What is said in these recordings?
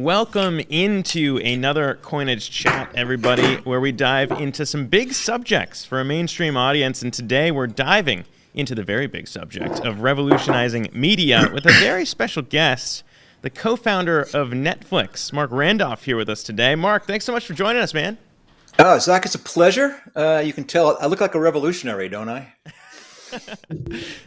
Welcome into another Coinage chat, everybody, where we dive into some big subjects for a mainstream audience. And today we're diving into the very big subject of revolutionizing media with a very special guest, the co-founder of Netflix, Marc Randolph, here with us today. Marc, thanks so much for joining us, man. Oh, Zach, it's a pleasure. You can tell I look like a revolutionary, don't I?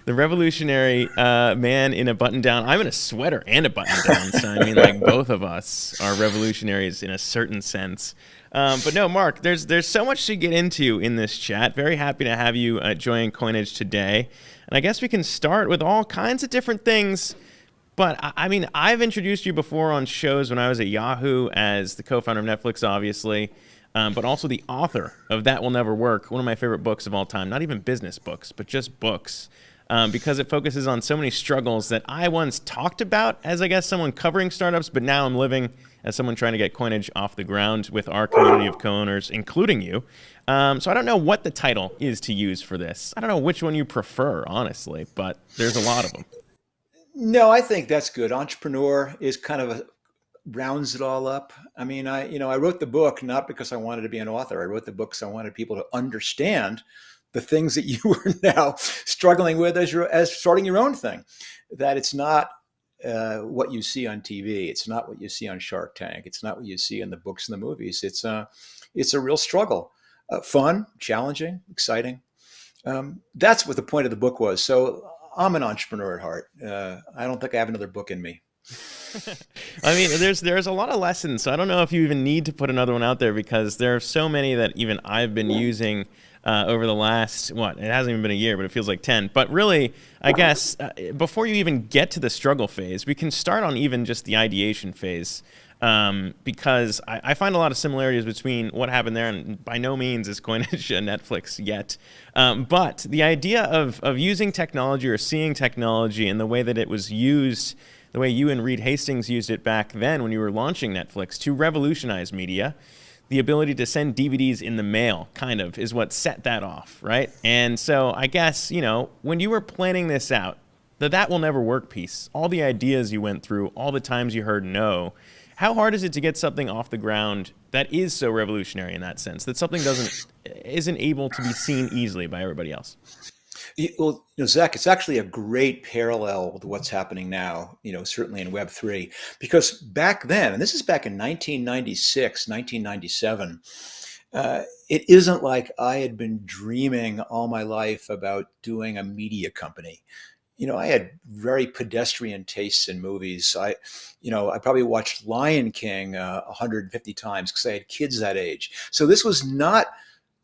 The revolutionary man in a button-down. I'm in a sweater and a button-down, so I mean, like, both of us are revolutionaries in a certain sense. But no, Marc, there's so much to get into in this chat. Very happy to have you join Coinage today. And I guess we can start with all kinds of different things. But I mean, I've introduced you before on shows when I was at Yahoo as the co-founder of Netflix, obviously. But also the author of That Will Never Work, one of my favorite books of all time. Not even business books, but just books, because it focuses on so many struggles that I once talked about as, I guess, someone covering startups, but now I'm living as someone trying to get Coinage off the ground with our community of co-owners, including you. So I don't know what the title is to use for this. I don't know which one you prefer, honestly, but there's a lot of them. No, I think that's good. Entrepreneur is kind of rounds it all up. I mean, I wrote the book not because I wanted to be an author. I wrote the book because I wanted people to understand the things that you are now struggling with as starting your own thing. That it's not what you see on TV. It's not what you see on Shark Tank. It's not what you see in the books and the movies. It's a real struggle. Fun, challenging, exciting. That's what the point of the book was. So I'm an entrepreneur at heart. I don't think I have another book in me. I mean, there's a lot of lessons, so I don't know if you even need to put another one out there because there are so many that even I've been using over the last, it hasn't even been a year, but it feels like 10. But really, I guess, before you even get to the struggle phase, we can start on even just the ideation phase, because I find a lot of similarities between what happened there, and by no means is Coinage Netflix yet. But the idea of using technology or seeing technology in the way that it was used, the way you and Reed Hastings used it back then when you were launching Netflix to revolutionize media, the ability to send DVDs in the mail kind of is what set that off, right? And so I guess, when you were planning this out, That Will Never Work piece, all the ideas you went through, all the times you heard no, how hard is it to get something off the ground that is so revolutionary in that sense, that something isn't able to be seen easily by everybody else? Well, Zach, it's actually a great parallel with what's happening now, certainly in Web3, because back then, and this is back in 1996, 1997, it isn't like I had been dreaming all my life about doing a media company. I had very pedestrian tastes in movies. I probably watched Lion King 150 times because I had kids that age. So this was not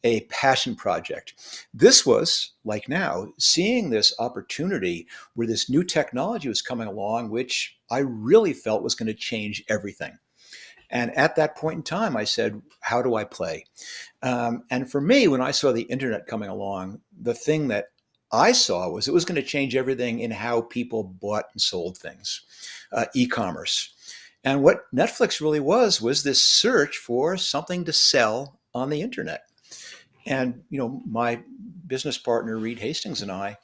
a passion project. This was, like now, seeing this opportunity where this new technology was coming along, which I really felt was going to change everything. And at that point in time, I said, how do I play? And for me, when I saw the internet coming along, the thing that I saw was it was going to change everything in how people bought and sold things, e-commerce. And what Netflix really was this search for something to sell on the internet. And, my business partner, Reed Hastings, and I,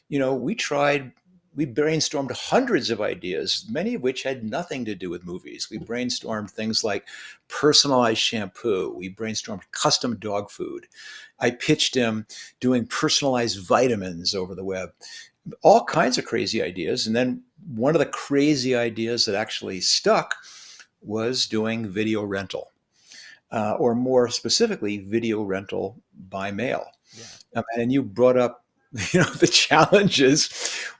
we brainstormed hundreds of ideas, many of which had nothing to do with movies. We brainstormed things like personalized shampoo. We brainstormed custom dog food. I pitched him doing personalized vitamins over the web, all kinds of crazy ideas. And then one of the crazy ideas that actually stuck was doing video rental. Or more specifically, video rental by mail. Yeah. And you brought up, the challenges.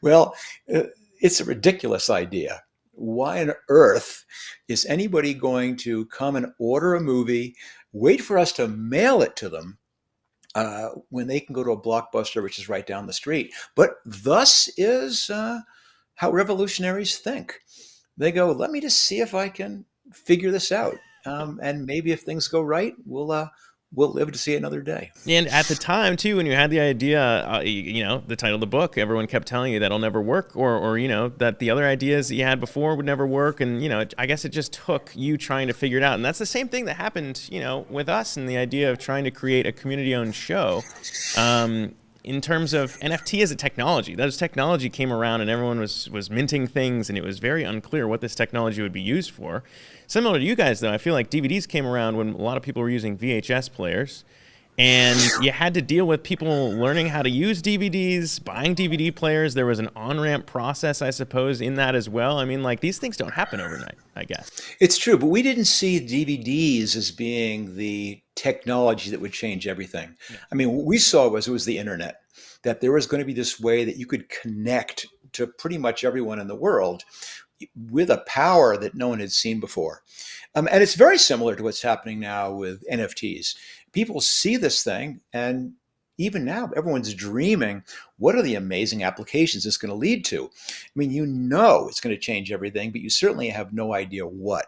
Well, it's a ridiculous idea. Why on earth is anybody going to come and order a movie, wait for us to mail it to them when they can go to a Blockbuster, which is right down the street? But thus is how revolutionaries think. They go, let me just see if I can figure this out. And maybe if things go right, we'll live to see another day. And at the time, too, when you had the idea, the title of the book, everyone kept telling you that'll never work, or that the other ideas that you had before would never work. And, I guess it just took you trying to figure it out. And that's the same thing that happened, with us and the idea of trying to create a community-owned show. in terms of NFT as a technology, those technology came around and everyone was minting things, and it was very unclear what this technology would be used for. Similar to you guys, though, I feel like DVDs came around when a lot of people were using VHS players, and you had to deal with people learning how to use DVDs, buying DVD players. There was an on-ramp process, I suppose, in that as well. I mean, like, these things don't happen overnight, I guess. It's true, but we didn't see DVDs as being the technology that would change everything. Yeah. I mean, what we saw was it was the internet, that there was going to be this way that you could connect to pretty much everyone in the world with a power that no one had seen before. And it's very similar to what's happening now with NFTs. People see this thing, and even now, everyone's dreaming, what are the amazing applications it's going to lead to? I mean, you know it's going to change everything, but you certainly have no idea what.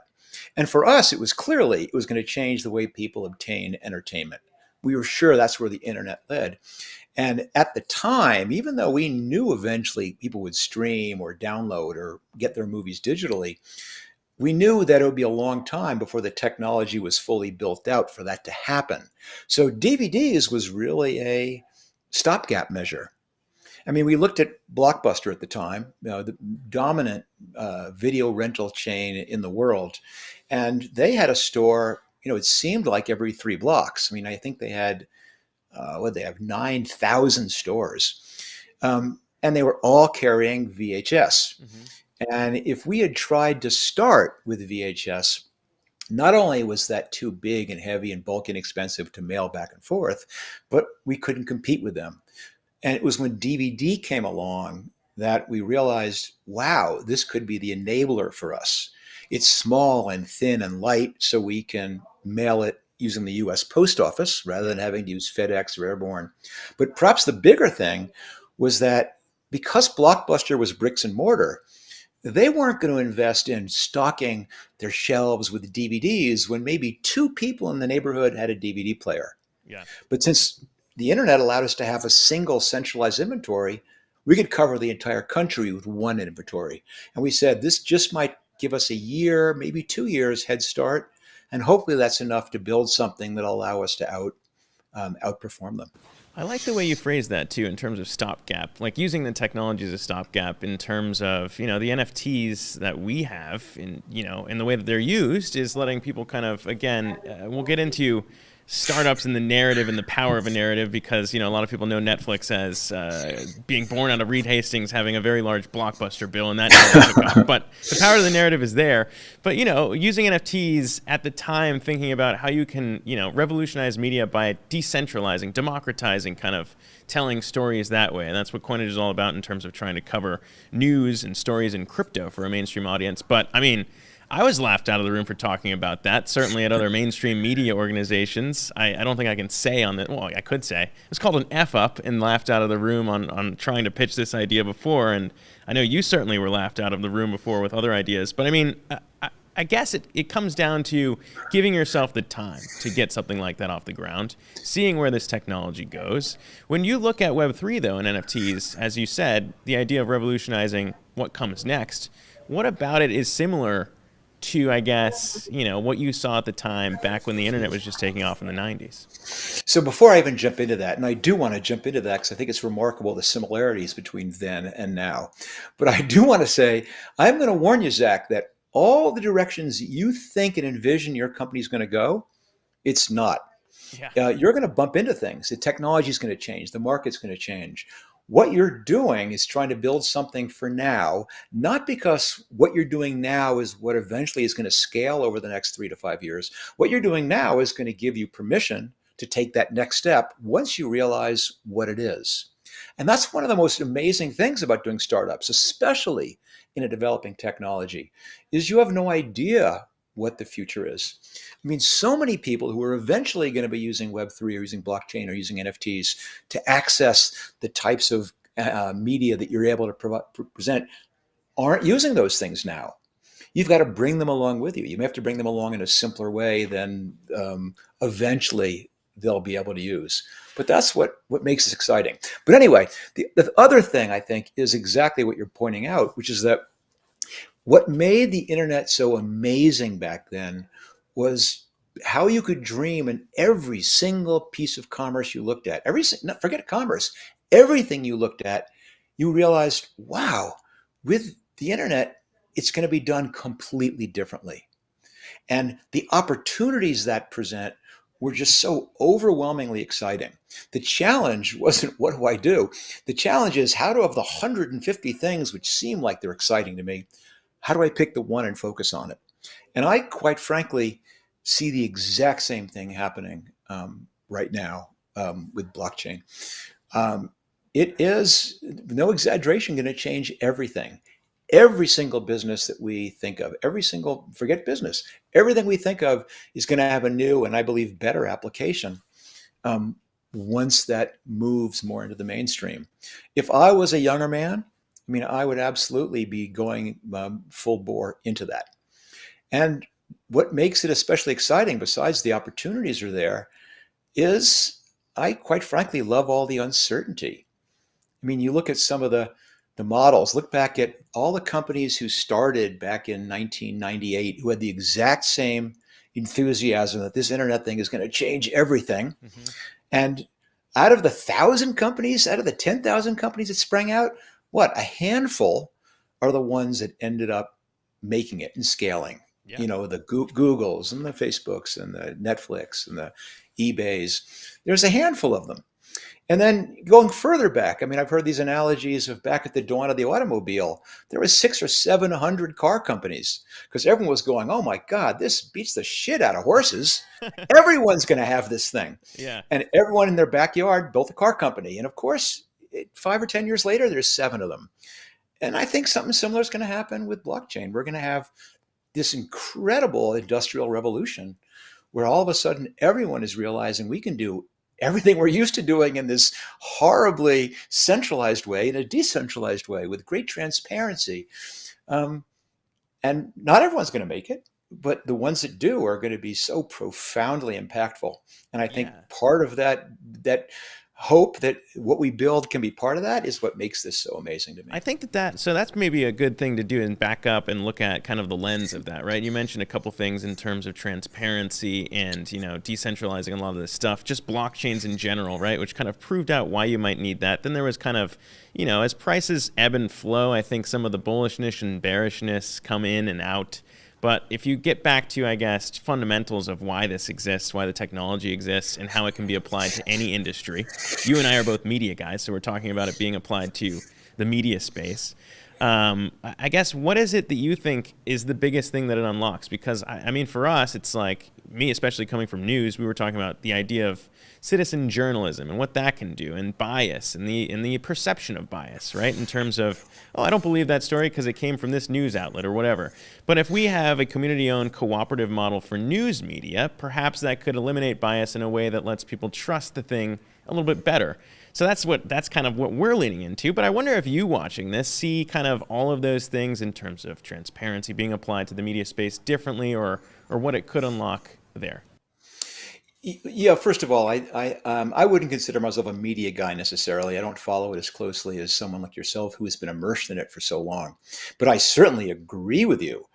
And for us, it was clearly it was going to change the way people obtain entertainment. We were sure that's where the internet led. And at the time, even though we knew eventually people would stream or download or get their movies digitally, we knew that it would be a long time before the technology was fully built out for that to happen. So DVDs was really a stopgap measure. I mean, we looked at Blockbuster at the time, the dominant video rental chain in the world, and they had a store. It seemed like every 3 blocks. I mean, I think they had what they have 9,000 stores, and they were all carrying VHS. Hmm. And if we had tried to start with VHS, not only was that too big and heavy and bulky and expensive to mail back and forth, but we couldn't compete with them. And it was when DVD came along that we realized, wow, this could be the enabler for us. It's small and thin and light, so we can mail it using the US Post Office rather than having to use FedEx or Airborne. But perhaps the bigger thing was that because Blockbuster was bricks and mortar, they weren't going to invest in stocking their shelves with DVDs when maybe 2 people in the neighborhood had a DVD player. Yeah. But since the internet allowed us to have a single centralized inventory, we could cover the entire country with one inventory. And we said this just might give us a year, maybe 2 years head start. And hopefully that's enough to build something that'll allow us to outperform them. I like the way you phrase that too, in terms of stopgap, like using the technology as a stopgap in terms of, the NFTs that we have in the way that they're used is letting people kind of, again, we'll get into startups and the narrative and the power of a narrative because, a lot of people know Netflix as being born out of Reed Hastings having a very large blockbuster bill, and that never took off. But the power of the narrative is there. But, using NFTs at the time, thinking about how you can, revolutionize media by decentralizing, democratizing, kind of telling stories that way. And that's what Coinage is all about in terms of trying to cover news and stories in crypto for a mainstream audience. But, I mean, I was laughed out of the room for talking about that, certainly at other mainstream media organizations. I don't think I can say on the, well, I could say. It was called an F-up and laughed out of the room on trying to pitch this idea before. And I know you certainly were laughed out of the room before with other ideas. But I mean, I guess it comes down to giving yourself the time to get something like that off the ground, seeing where this technology goes. When you look at Web3, though, and NFTs, as you said, the idea of revolutionizing what comes next, what about it is similar to, I guess, what you saw at the time back when the internet was just taking off in the 90s? So before I even jump into that, and I do want to jump into that because I think it's remarkable the similarities between then and now, but I do want to say, I'm going to warn you, Zach, that all the directions you think and envision your company is going to go, it's not. Yeah. You're going to bump into things. The technology is going to change. The market's going to change. What you're doing is trying to build something for now, not because what you're doing now is what eventually is going to scale over the next 3 to 5 years. What you're doing now is going to give you permission to take that next step once you realize what it is. And that's one of the most amazing things about doing startups, especially in a developing technology, is you have no idea what the future is. I mean, so many people who are eventually going to be using Web3 or using blockchain or using NFTs to access the types of media that you're able to present aren't using those things now. You've got to bring them along with you. You may have to bring them along in a simpler way than eventually they'll be able to use. But that's what makes it exciting. But anyway, the other thing I think is exactly what you're pointing out, which is that what made the internet so amazing back then was how you could dream in every single piece of commerce you looked at. Forget commerce, everything you looked at, you realized, wow, with the internet, it's going to be done completely differently. And the opportunities that present were just so overwhelmingly exciting. The challenge wasn't what do I do? The challenge is how do of the 150 things which seem like they're exciting to me, how do I pick the one and focus on it? And I quite frankly see the exact same thing happening right now with blockchain. Um, it is, no exaggeration, going to change everything. Every single business that we think of, forget business, everything we think of is going to have a new and I believe better application um, once that moves more into the mainstream. If I was a younger man, I mean, I would absolutely be going full bore into that. And what makes it especially exciting, besides the opportunities are there, is I quite frankly love all the uncertainty. I mean, you look at some of the models, look back at all the companies who started back in 1998 who had the exact same enthusiasm that this internet thing is going to change everything. Hmm. And out of the 1,000 companies, out of the 10,000 companies that sprang out, what, a handful are the ones that ended up making it and scaling. Yeah. You know, the Googles and the Facebooks and the Netflix and the eBays. There's a handful of them. And then going further back, I mean, I've heard these analogies of back at the dawn of the automobile, there was 600 or 700 car companies because everyone was going, oh my God, this beats the shit out of horses. Everyone's going to have this thing. Yeah. And everyone in their backyard built a car company. And of course, 5 or 10 years later, there's 7 of them. And I think something similar is going to happen with blockchain. We're going to have this incredible industrial revolution where all of a sudden everyone is realizing we can do everything we're used to doing in this horribly centralized way, in a decentralized way with great transparency. Um, and not everyone's going to make it, but the ones that do are going to be so profoundly impactful. And I think Yeah. part of that hope that what we build can be part of that is what makes this so amazing to I me. think so that's maybe a good thing to do and back up and look at kind of the lens of that, right? You mentioned a couple things in terms of transparency and, decentralizing a lot of this stuff, just blockchains in general, right? Which kind of proved out why you might need that. Then there was kind of, as prices ebb and flow, I think some of the bullishness and bearishness come in and out. But if you get back to, I guess, fundamentals of why this exists, why the technology exists, and how it can be applied to any industry, you and I are both media guys, so we're talking about it being applied to the media space. I guess, what is it that you think is the biggest thing that it unlocks? Because, I mean, for us, it's like, me especially coming from news, we were talking about the idea of citizen journalism and what that can do, and bias, and the perception of bias, right? In terms of, oh, I don't believe that story because it came from this news outlet or whatever. But if we have a community-owned cooperative model for news media, perhaps that could eliminate bias in a way that lets people trust the thing a little bit better. So that's kind of what we're leaning into. But I wonder if you watching this see kind of all of those things in terms of transparency being applied to the media space differently, or what it could unlock there. Yeah, first of all, I wouldn't consider myself a media guy necessarily. I don't follow it as closely as someone like yourself who has been immersed in it for so long. But I certainly agree with you.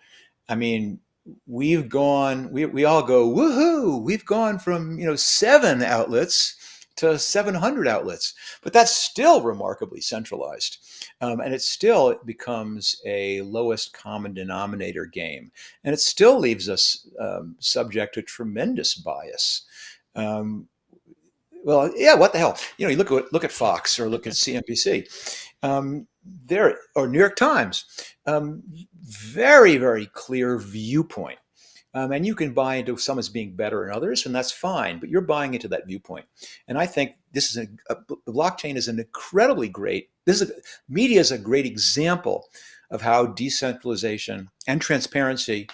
I mean, we all go, woohoo, we've gone from, 7 outlets to 700 outlets, but that's still remarkably centralized. And it becomes a lowest common denominator game. And it still leaves us subject to tremendous bias. Um, well, yeah, what the hell? You look at Fox or look at CNBC, or New York Times. Very, very clear viewpoint. And you can buy into some as being better than others, and that's fine, but you're buying into that viewpoint. And I think the blockchain is an incredibly great, media is a great example of how decentralization and transparency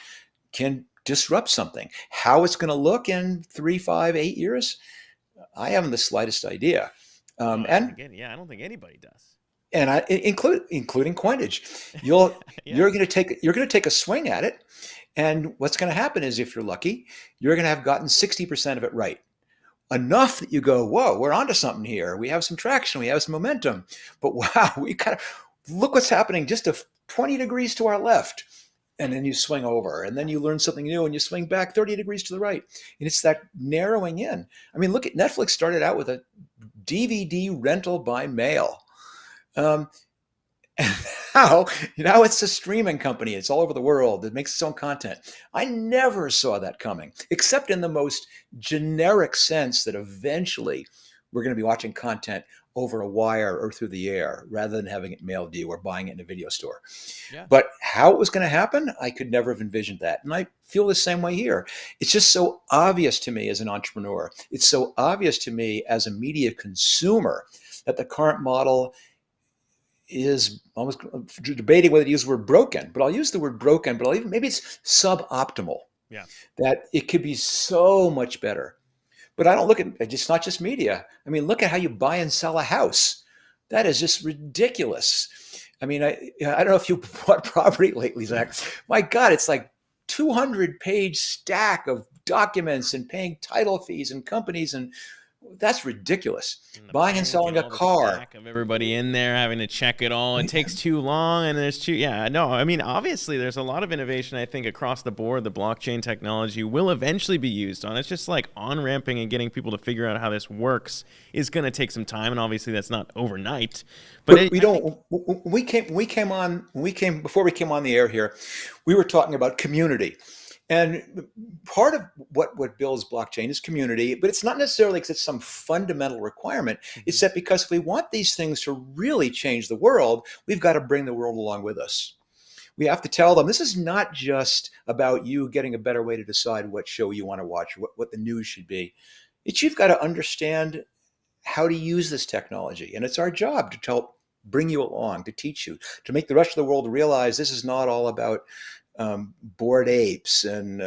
can disrupt something. How it's going to look in 3, 5, 8 years, I haven't the slightest idea. Oh, I don't And think I don't think anybody does. and including Coinage, Yeah. you're going to take a swing at it, and what's going to happen is, if you're lucky, you're going to have gotten 60% of it right, enough that you go, whoa, we're onto something here. We have some traction, we have some momentum. But wow, we kind of look what's happening just 20 degrees to our left. And then you swing over, and then you learn something new, and you swing back 30 degrees to the right. And it's that narrowing in. I mean, look at Netflix. Started out with a DVD rental by mail. Um, and now it's a streaming company. It's all over the world. It makes its own content. I never saw that coming, except in the most generic sense that eventually we're going to be watching content over a wire or through the air rather than having it mailed to you or buying it in a video store. Yeah. But how it was going to happen, I could never have envisioned that. And I feel the same way here. It's just so obvious to me as an entrepreneur. It's so obvious to me as a media consumer that the current model is almost debating whether to use the word broken, but I'll use the word broken, but maybe it's suboptimal, Yeah. that it could be so much better. But I don't look at it's not just media. I mean, look at how you buy and sell a house. That is just ridiculous. I mean, I don't know if you bought property lately, Zach. My God, it's like 200-page stack of documents and paying title fees and companies, and that's ridiculous. And the Buying and bank selling and a all the car. stack of everybody in there having to check it all. It takes too long, and there's too. Yeah, no. I mean, obviously, there's a lot of innovation. I think across the board, the blockchain technology will eventually be used on. It's just like on ramping and getting people to figure out how this works is going to take some time, and obviously, that's not overnight. But we don't. Before we came on the air here, we were talking about community. And part of what builds blockchain is community, but it's not necessarily because it's some fundamental requirement. It's that because if we want these things to really change the world, we've got to bring the world along with us. We have to tell them this is not just about you getting a better way to decide what show you want to watch, what the news should be. It's you've got to understand how to use this technology. And it's our job to help bring you along, to teach you, to make the rest of the world realize this is not all about bored apes and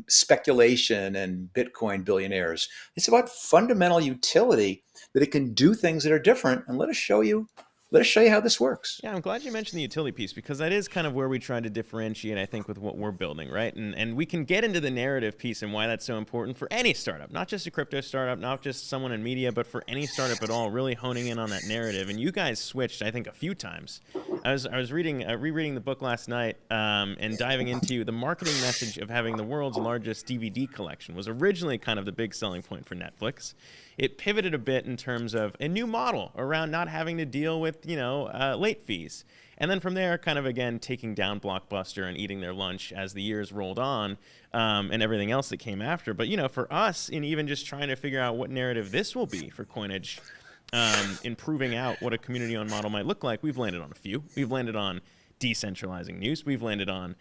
speculation and Bitcoin billionaires. It's about fundamental utility that it can do things that are different. And let us show you how this works. Yeah, I'm glad you mentioned the utility piece because that is kind of where we try to differentiate, I think, with what we're building, right? And we can get into the narrative piece and why that's so important for any startup, not just a crypto startup, not just someone in media, but for any startup at all, really honing in on that narrative. And you guys switched, I think, a few times. I was rereading the book last night and diving into the marketing message of having the world's largest DVD collection was originally kind of the big selling point for Netflix. It pivoted a bit in terms of a new model around not having to deal with, late fees. And then from there, kind of, again, taking down Blockbuster and eating their lunch as the years rolled on and everything else that came after. But, for us, in even just trying to figure out what narrative this will be for Coinage, in proving out what a community-owned model might look like, we've landed on a few. We've landed on decentralizing news. We've landed on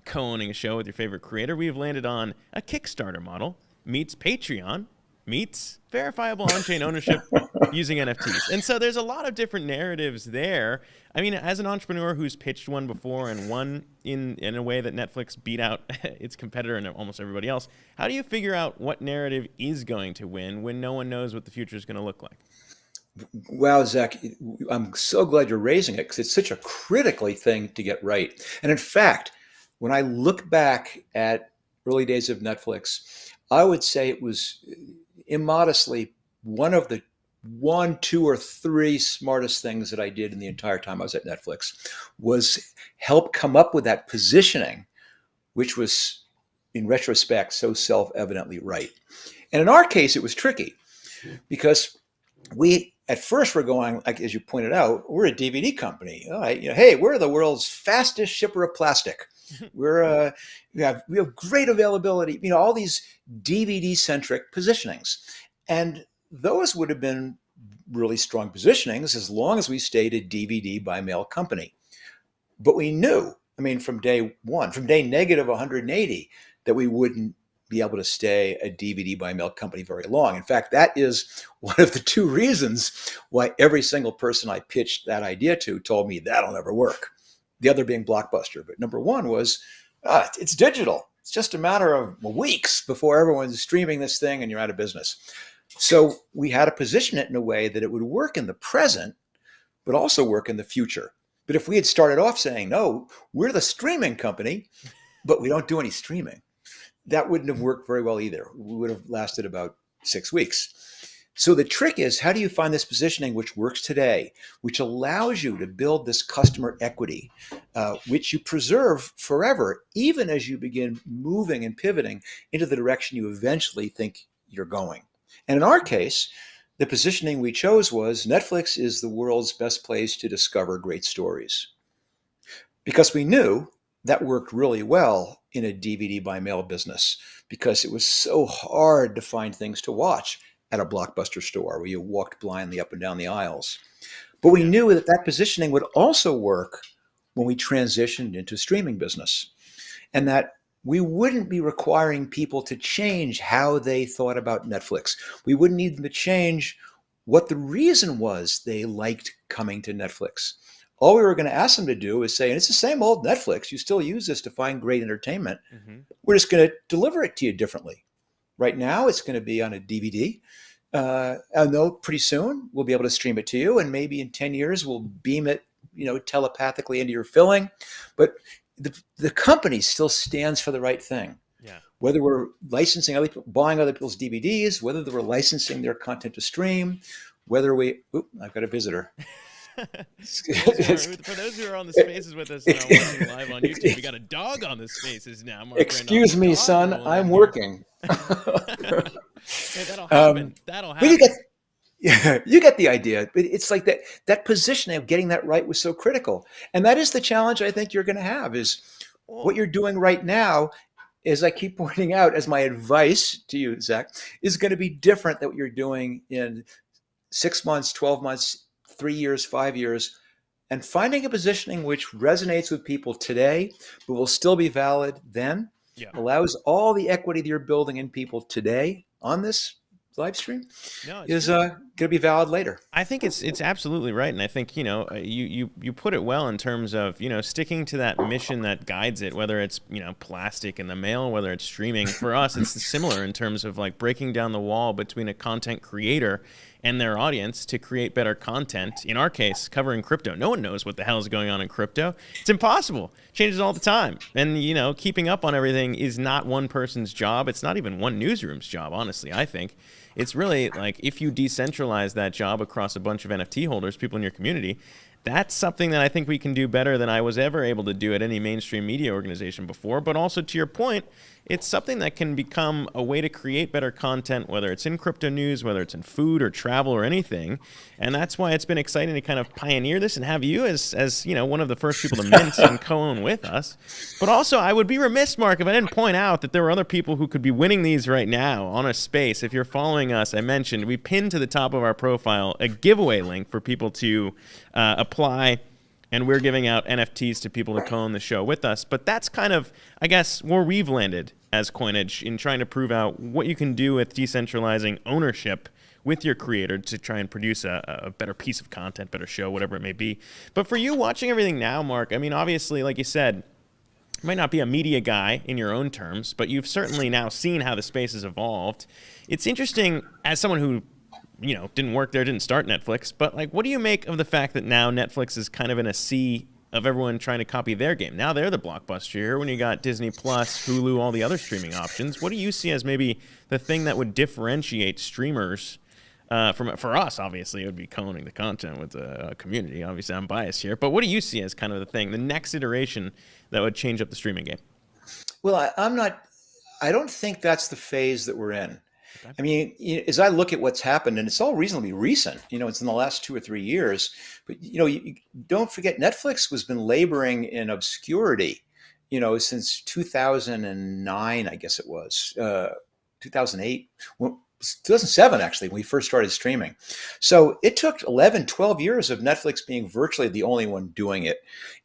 co-owning a show with your favorite creator. We've landed on a Kickstarter model meets Patreon meets verifiable on-chain ownership using NFTs. And so there's a lot of different narratives there. I mean, as an entrepreneur who's pitched one before and won in a way that Netflix beat out its competitor and almost everybody else, how do you figure out what narrative is going to win when no one knows what the future is going to look like? Wow, Zach, I'm so glad you're raising it because it's such a critically thing to get right. And in fact, when I look back at early days of Netflix, I would say it was immodestly one of the 1, 2, or 3 smartest things that I did in the entire time I was at Netflix was help come up with that positioning, which was, in retrospect, so self-evidently right. And in our case, it was tricky because we at first were going, like as you pointed out, we're a DVD company. All right, hey, we're the world's fastest shipper of plastic. We have great availability. All these DVD centric positionings, and those would have been really strong positionings as long as we stayed a DVD by mail company. But we knew, from day one, from day negative 180, that we wouldn't be able to stay a DVD by mail company very long. In fact, that is one of the 2 reasons why every single person I pitched that idea to told me that'll never work. The other being Blockbuster. But number 1 was, it's digital. It's just a matter of weeks before everyone's streaming this thing and you're out of business. So we had to position it in a way that it would work in the present, but also work in the future. But if we had started off saying, no, we're the streaming company, but we don't do any streaming, that wouldn't have worked very well either. We would have lasted about 6 weeks. So the trick is, how do you find this positioning which works today, which allows you to build this customer equity, which you preserve forever, even as you begin moving and pivoting into the direction you eventually think you're going? And in our case, the positioning we chose was Netflix is the world's best place to discover great stories. Because we knew that worked really well in a DVD by mail business because it was so hard to find things to watch at a Blockbuster store where you walked blindly up and down the aisles. But we Yeah. knew that that positioning would also work when we transitioned into streaming business, and that we wouldn't be requiring people to change how they thought about Netflix. We wouldn't need them to change what the reason was they liked coming to Netflix. All we were going to ask them to do is say, and it's the same old Netflix, you still use this to find great entertainment. Hmm. We're just going to deliver it to you differently. Right now, it's going to be on a DVD. I know pretty soon we'll be able to stream it to you, and maybe in 10 years we'll beam it, telepathically into your filling. But the company still stands for the right thing. Yeah. Whether we're licensing other people, buying other people's DVDs, whether we're licensing their content to stream, whether we, I've got a visitor. For those who are on the spaces with us now watching live on YouTube, we got a dog on the spaces now. Marc Randolph, Excuse me, dog son, rolling I'm in here. working. Hey, that'll um, happen. That'll but you happen. get Yeah, you get the idea. But it's like that positioning of getting that right was so critical. And that is the challenge I think you're going to have is Well, what you're doing right now, as I keep pointing out as my advice to you, Zach, is going to be different than what you're doing in 6 months, 12 months, 3 years, 5 years. And finding a positioning which resonates with people today, but will still be valid then, yeah. allows all the equity that you're building in people today on this live stream No, it's is true. going to be valid later. I think it's absolutely right, and I think you put it well in terms of sticking to that mission that guides it, whether it's plastic in the mail, whether it's streaming. For us, it's similar in terms of like breaking down the wall between a content creator and their audience to create better content. In our case, covering crypto, no one knows what the hell is going on in crypto. It's impossible. Changes all the time, and keeping up on everything is not one person's job. It's not even one newsroom's job, honestly. I think. It's really like if you decentralize that job across a bunch of NFT holders, people in your community, that's something that I think we can do better than I was ever able to do at any mainstream media organization before. But also to your point, it's something that can become a way to create better content, whether it's in crypto news, whether it's in food or travel or anything. And that's why it's been exciting to kind of pioneer this and have you as one of the first people to mint and co-own with us. But also, I would be remiss, Marc, if I didn't point out that there were other people who could be winning these right now on a space. If you're following us, I mentioned we pinned to the top of our profile a giveaway link for people to apply, and we're giving out NFTs to people to co-own the show with us. But that's kind of, I guess, where we've landed as Coinage in trying to prove out what you can do with decentralizing ownership with your creator to try and produce a better piece of content, better show, whatever it may be. But for you watching everything now, Marc, I mean, obviously, like you said, you might not be a media guy in your own terms, but you've certainly now seen how the space has evolved. It's interesting as someone who didn't work there, didn't start Netflix, but like, what do you make of the fact that now Netflix is kind of in a sea of everyone trying to copy their game? Now they're the blockbuster here when you got Disney Plus, Hulu, all the other streaming options. What do you see as maybe the thing that would differentiate streamers for us? Obviously, it would be co-owning the content with the community. Obviously, I'm biased here, but what do you see as kind of the thing, the next iteration that would change up the streaming game? Well, I'm not. I don't think that's the phase that we're in. Okay. I mean, as I look at what's happened, and it's all reasonably recent, it's in the last 2 or 3 years, but you don't forget Netflix has been laboring in obscurity, since 2009, I guess it was, 2008, 2007, actually, when we first started streaming. So it took 11, 12 years of Netflix being virtually the only one doing it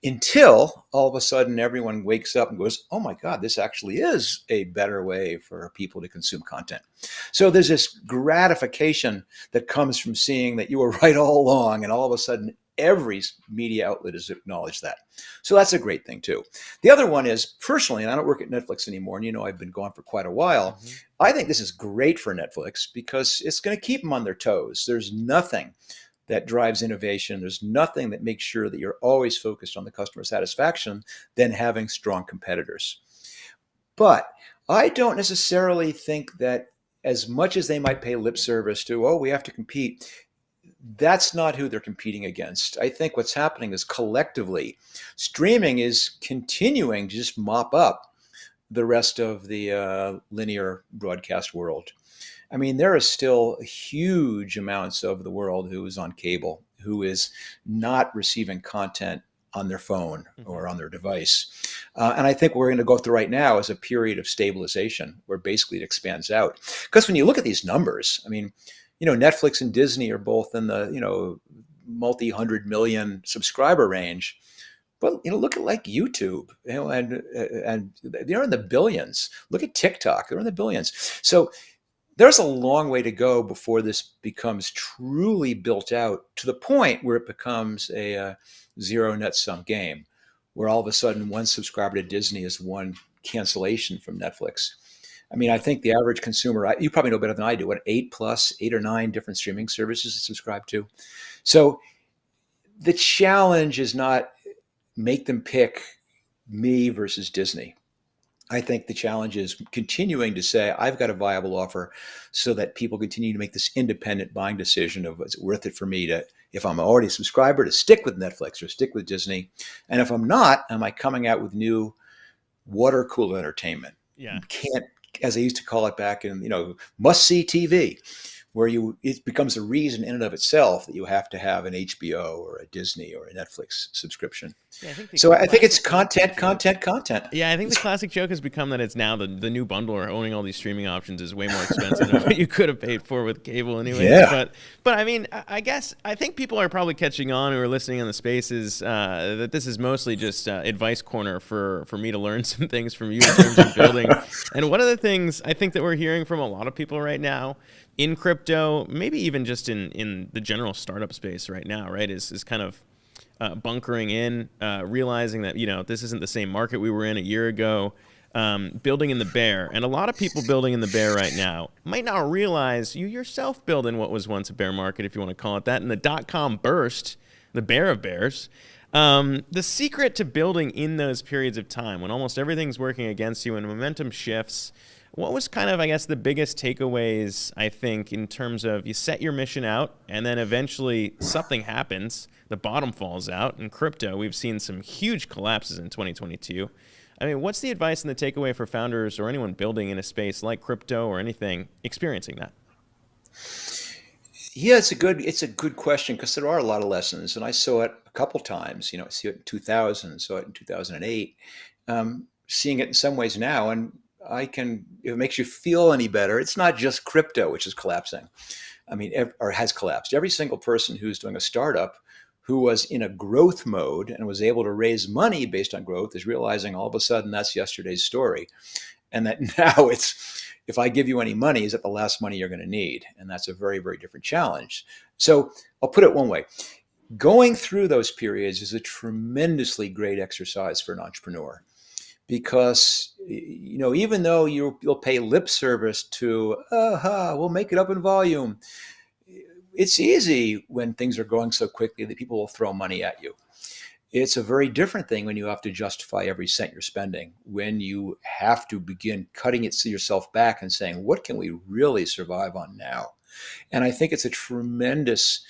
until all of a sudden everyone wakes up and goes, oh my God, this actually is a better way for people to consume content. So there's this gratification that comes from seeing that you were right all along, and all of a sudden every media outlet has acknowledged that. So that's a great thing too. The other one is, personally, and I don't work at Netflix anymore, and I've been gone for quite a while. Mm-hmm. I think this is great for Netflix because it's going to keep them on their toes. There's nothing that drives innovation. There's nothing that makes sure that you're always focused on the customer satisfaction than having strong competitors. But I don't necessarily think that, as much as they might pay lip service to, oh, we have to compete, that's not who they're competing against. I think what's happening is, collectively, streaming is continuing to just mop up the rest of the linear broadcast world. I mean, there are still huge amounts of the world who is on cable, who is not receiving content on their phone Hmm. or on their device. And I think we're going to go through right now is a period of stabilization where basically it expands out. Because when you look at these numbers, I mean, Netflix and Disney are both in the, multi-hundred million subscriber range. But look at like YouTube, and they're in the billions. Look at TikTok; they're in the billions. So there's a long way to go before this becomes truly built out to the point where it becomes a zero net sum game, where all of a sudden one subscriber to Disney is one cancellation from Netflix. I mean, I Yeah. think the average consumer, you probably know better than I do, what, eight or nine different streaming services to subscribe to. So the challenge is not make them pick me versus Disney. I think the challenge is continuing to say, I've got a viable offer so that people continue to make this independent buying decision of is it worth it for me to, if I'm already a subscriber, to stick with Netflix or stick with Disney. And if I'm not, am I coming out with new water cooler entertainment? Yeah. Can't, as I used to call it back in, must see TV, where it becomes a reason in and of itself that you have to have an HBO or a Disney or a Netflix subscription. Yeah, I think So the I think it's classic content, joke. content, content. Yeah, I think the classic joke has become that it's now the new bundle or owning all these streaming options is way more expensive than what you could have paid for with cable, anyways. Yeah. But I mean, I guess I think people are probably catching on who are listening in the spaces that this is mostly just advice corner for me to learn some things from you in terms of building. And one of the things I think that we're hearing from a lot of people right now in crypto, maybe even just in the general startup space right now, right, is kind of bunkering in, realizing that this isn't the same market we were in a year ago, building in the bear. And a lot of people building in the bear right now might not realize you yourself built in what was once a bear market, if you want to call it that, in the dot-com burst, the bear of bears. The secret to building in those periods of time when almost everything's working against you and momentum shifts, what was kind of, I guess, the biggest takeaways, I think, in terms of you set your mission out and then eventually something happens, the bottom falls out. In crypto, we've seen some huge collapses in 2022. I mean, what's the advice and the takeaway for founders or anyone building in a space like crypto or anything experiencing that? Yeah, it's a good question because there are a lot of lessons, and I saw it a couple times. I see it in 2000, saw it in 2008, seeing it in some ways now, and if it makes you feel any better, it's not just crypto which is collapsing. I mean, or has collapsed. Every single person who's doing a startup who was in a growth mode and was able to raise money based on growth is realizing all of a sudden that's yesterday's story. And that now it's, if I give you any money, is that the last money you're going to need? And that's a very, very different challenge. So I'll put it one way. Going through those periods is a tremendously great exercise for an entrepreneur because even though you'll pay lip service to we'll make it up in volume, it's easy when things are going so quickly that people will throw money at you. It's a very different thing when you have to justify every cent you're spending, when you have to begin cutting it to yourself back and saying, what can we really survive on now? And I think it's a tremendous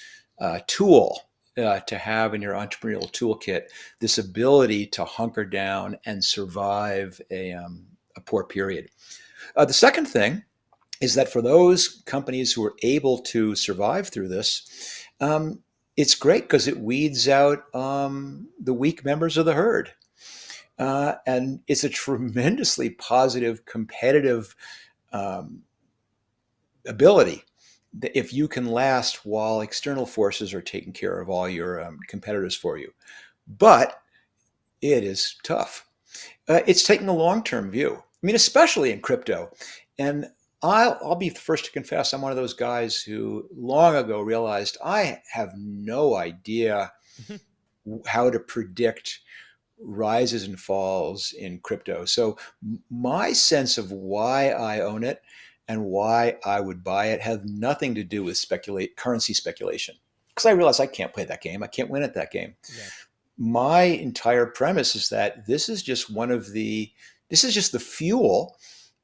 tool to have in your entrepreneurial toolkit, this ability to hunker down and survive a poor period. The second thing is that for those companies who are able to survive through this, it's great because it weeds out the weak members of the herd. And it's a tremendously positive, competitive um, ability if you can last while external forces are taking care of all your competitors for you. But it is tough. It's taking a long-term view. I mean, especially in crypto. And I'll be the first to confess I'm one of those guys who long ago realized I have no idea how to predict rises and falls in crypto. So my sense of why I own it and why I would buy it have nothing to do with currency speculation. Because I realize I can't play that game. I can't win at that game. Yeah. My entire premise is that this is just the fuel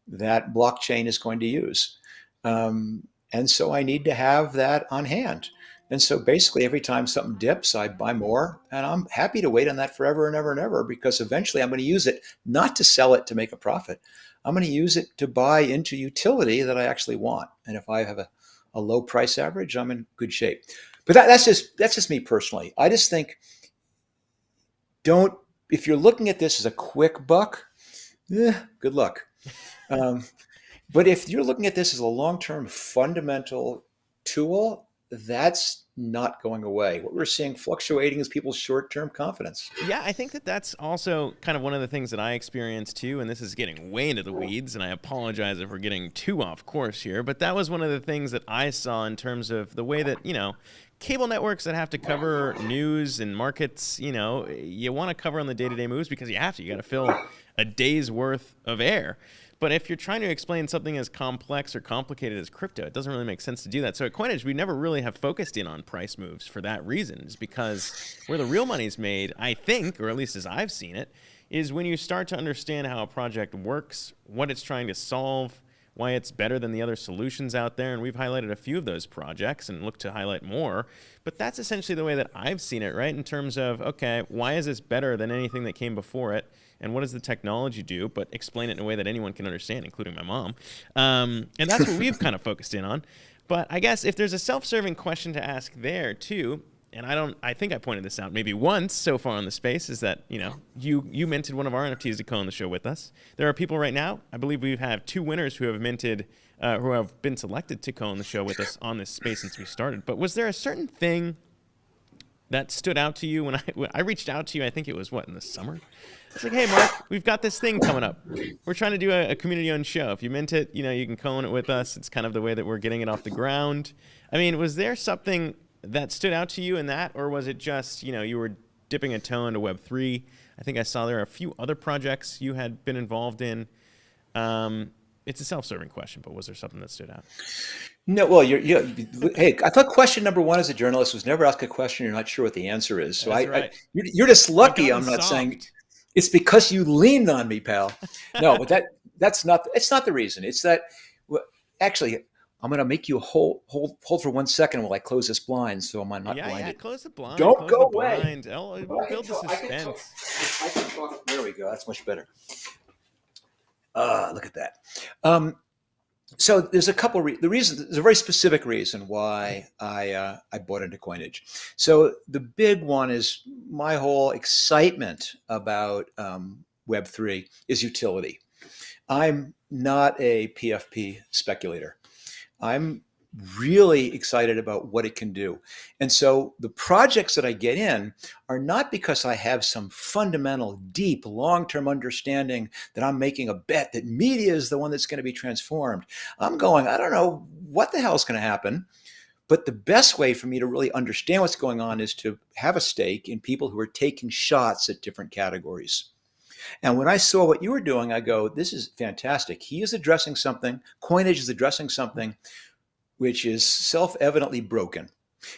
that blockchain is going to use. And so I need to have that on hand. And so basically, every time something dips, I buy more, and I'm happy to wait on that forever and ever and ever because eventually I'm going to use it not to sell it to make a profit. I'm going to use it to buy into utility that I actually want. And if I have a low price average, I'm in good shape. But that's just me personally. I just think don't if you're looking at this as a quick buck, good luck. Um, but if you're looking at this as a long-term fundamental tool, that's not going away. What we're seeing fluctuating is people's short-term confidence. Yeah, I think that that's also kind of one of the things that I experienced too, and this is getting way into the weeds, and I apologize if we're getting too off course here, but that was one of the things that I saw in terms of the way that, cable networks that have to cover news and markets, you want to cover on the day-to-day moves because you have to. You got to fill a day's worth of air. But if you're trying to explain something as complex or complicated as crypto, it doesn't really make sense to do that. So at Coinage, we never really have focused in on price moves for that reason. Is because where the real money's made, I think, or at least as I've seen it, is when you start to understand how a project works, what it's trying to solve, why it's better than the other solutions out there. And we've highlighted a few of those projects and look to highlight more. But that's essentially the way that I've seen it, right? In terms of, okay, why is this better than anything that came before it? And what does the technology do? But explain it in a way that anyone can understand, including my mom. And that's what we've kind of focused in on. But I guess if there's a self-serving question to ask there too, and I think I pointed this out maybe once so far on the space, is that, you minted one of our NFTs to co-own the show with us. There are people right now, I believe we have 2 winners who have minted, who have been selected to co-own the show with us on this space since we started. But was there a certain thing that stood out to you when I reached out to you? I think it was in the summer? It's like, hey, Mark, we've got this thing coming up. We're trying to do a community-owned show. If you mint it, you can co-own it with us. It's kind of the way that we're getting it off the ground. I mean, was there something that stood out to you in that, or was it just, you were dipping a toe into Web3? I think I saw there are a few other projects you had been involved in. It's a self-serving question, but was there something that stood out? No, well, hey, I thought question number 1 as a journalist was never ask a question you're not sure what the answer is. So That's right. You're just lucky I'm not soft. saying it's because you leaned on me, pal. No, but it's not the reason. It's that, actually, I'm going to make you hold for 1 second while I close this blind, so I'm not blinded. Yeah, close the blind. Don't close go the away. Blind. Oh, we'll build the suspense. I can talk. There we go. That's much better. Look at that. So there's a couple. There's a very specific reason why I bought into Coinage. So the big one is my whole excitement about Web3 is utility. I'm not a PFP speculator. I'm really excited about what it can do. And so the projects that I get in are not because I have some fundamental, deep, long-term understanding that I'm making a bet that media is the one that's going to be transformed. I'm going, I don't know what the hell is going to happen. But the best way for me to really understand what's going on is to have a stake in people who are taking shots at different categories. And when I saw what you were doing, I go, this is fantastic. He is addressing something, Coinage is addressing something which is self-evidently broken.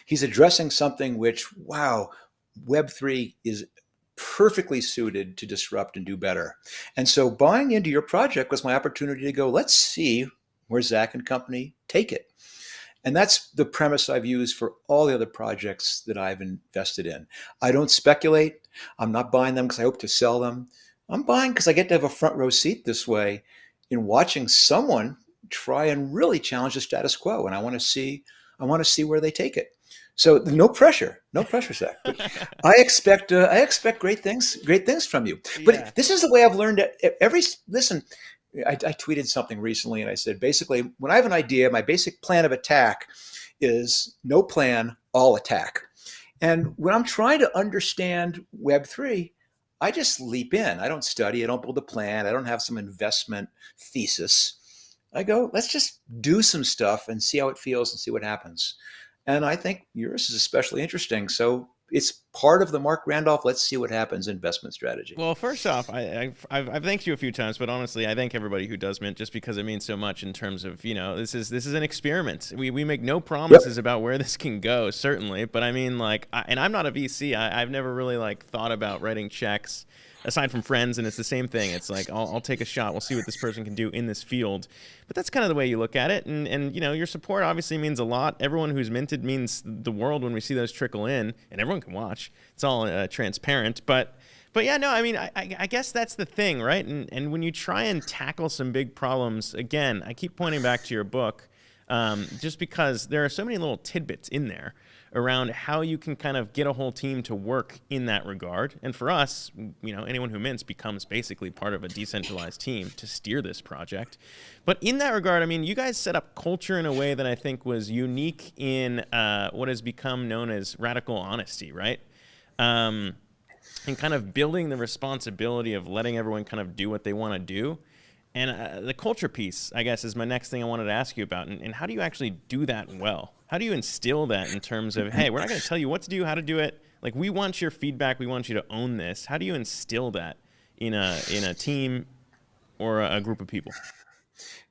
He's addressing something which, wow, Web3 is perfectly suited to disrupt and do better. And so buying into your project was my opportunity to go, let's see where Zach and company take it. And that's the premise I've used for all the other projects that I've invested in. I don't speculate. I'm not buying them because I hope to sell them. I'm buying because I get to have a front row seat this way in watching someone try and really challenge the status quo. And I want to see where they take it. So no pressure, Zach. But I expect great things from you. But this is the way I've learned it. Listen, I tweeted something recently and I said, basically, when I have an idea, my basic plan of attack is no plan, all attack. And when I'm trying to understand Web3, I just leap in. I don't study. I don't build a plan. I don't have some investment thesis. I go, let's just do some stuff and see how it feels and see what happens. And I think yours is especially interesting. So it's part of the Marc Randolph, let's see what happens investment strategy. Well, first off, I've thanked you a few times, but honestly, I thank everybody who does mint just because it means so much in terms of, this is an experiment. We make no promises about where this can go, certainly. But I mean, and I'm not a VC. I've never really thought about writing checks aside from friends, and it's the same thing. It's like, I'll take a shot. We'll see what this person can do in this field. But that's kind of the way you look at it. And your support obviously means a lot. Everyone who's minted means the world when we see those trickle in, and everyone can watch. It's all transparent. But But yeah, no, I mean, I guess that's the thing, right? And when you try and tackle some big problems, again, I keep pointing back to your book, just because there are so many little tidbits in there around how you can kind of get a whole team to work in that regard. And for us, anyone who mints becomes basically part of a decentralized team to steer this project. But in that regard, I mean, you guys set up culture in a way that I think was unique in what has become known as radical honesty, right? And kind of building the responsibility of letting everyone kind of do what they want to do. And the culture piece, I guess, is my next thing I wanted to ask you about. And how do you actually do that well? How do you instill that in terms of, hey, we're not going to tell you what to do, how to do it. Like, we want your feedback. We want you to own this. How do you instill that in a team or a group of people?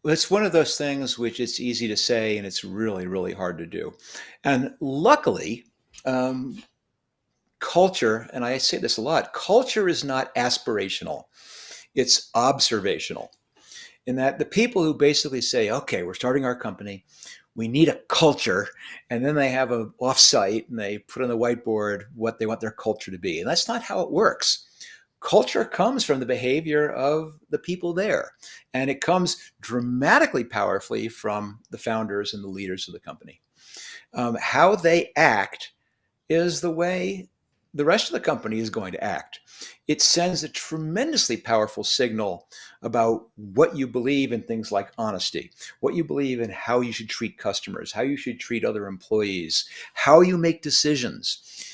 Well, it's one of those things which it's easy to say and it's really, really hard to do. And luckily, culture, and I say this a lot, culture is not aspirational. It's observational. In that the people who basically say, okay, we're starting our company, we need a culture, and then they have an offsite and they put on the whiteboard what they want their culture to be. And that's not how it works. Culture comes from the behavior of the people there. And it comes dramatically powerfully from the founders and the leaders of the company. How they act is the way the rest of the company is going to act. It sends a tremendously powerful signal about what you believe in things like honesty, what you believe in how you should treat customers, how you should treat other employees, how you make decisions.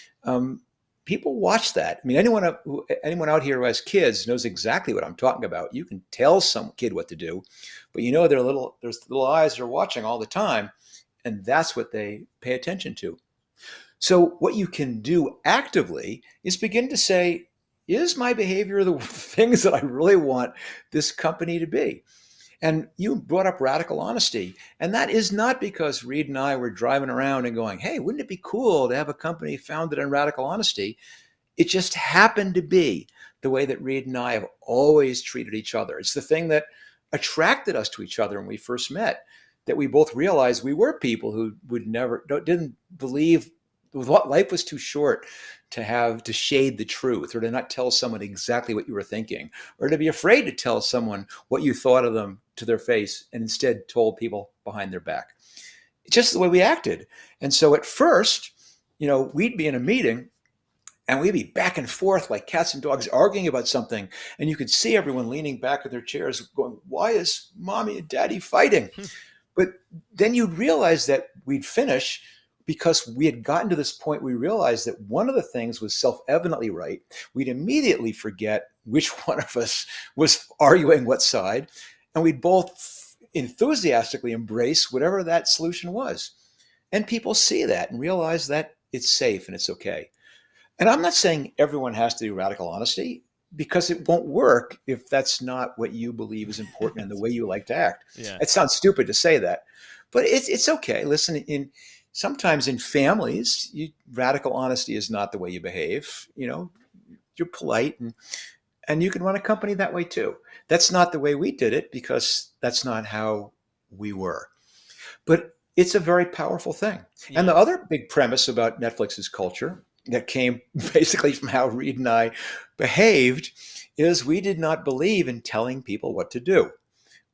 People watch that. I mean, anyone out here who has kids knows exactly what I'm talking about. You can tell some kid what to do, but there's little eyes that are watching all the time, and that's what they pay attention to. So what you can do actively is begin to say, is my behavior the things that I really want this company to be? And you brought up radical honesty. And that is not because Reed and I were driving around and going, hey, wouldn't it be cool to have a company founded on radical honesty? It just happened to be the way that Reed and I have always treated each other. It's the thing that attracted us to each other when we first met, that we both realized we were people who didn't believe what life was too short to shade the truth, or to not tell someone exactly what you were thinking, or to be afraid to tell someone what you thought of them to their face, and instead told people behind their back. It's just the way we acted. And so at first, we'd be in a meeting and we'd be back and forth like cats and dogs arguing about something. And you could see everyone leaning back in their chairs going, why is mommy and daddy fighting? But then you'd realize that we'd finish because we had gotten to this point. We realized that one of the things was self-evidently right. We'd immediately forget which one of us was arguing what side, and we'd both enthusiastically embrace whatever that solution was. And people see that and realize that it's safe and it's okay. And I'm not saying everyone has to do radical honesty, because it won't work if that's not what you believe is important and the way you like to act. Yeah. It sounds stupid to say that, but it's okay. Listen, sometimes in families, radical honesty is not the way you behave. You're polite, and you can run a company that way too. That's not the way we did it, because that's not how we were. But it's a very powerful thing. Yeah. And the other big premise about Netflix's culture that came basically from how Reed and I behaved is we did not believe in telling people what to do.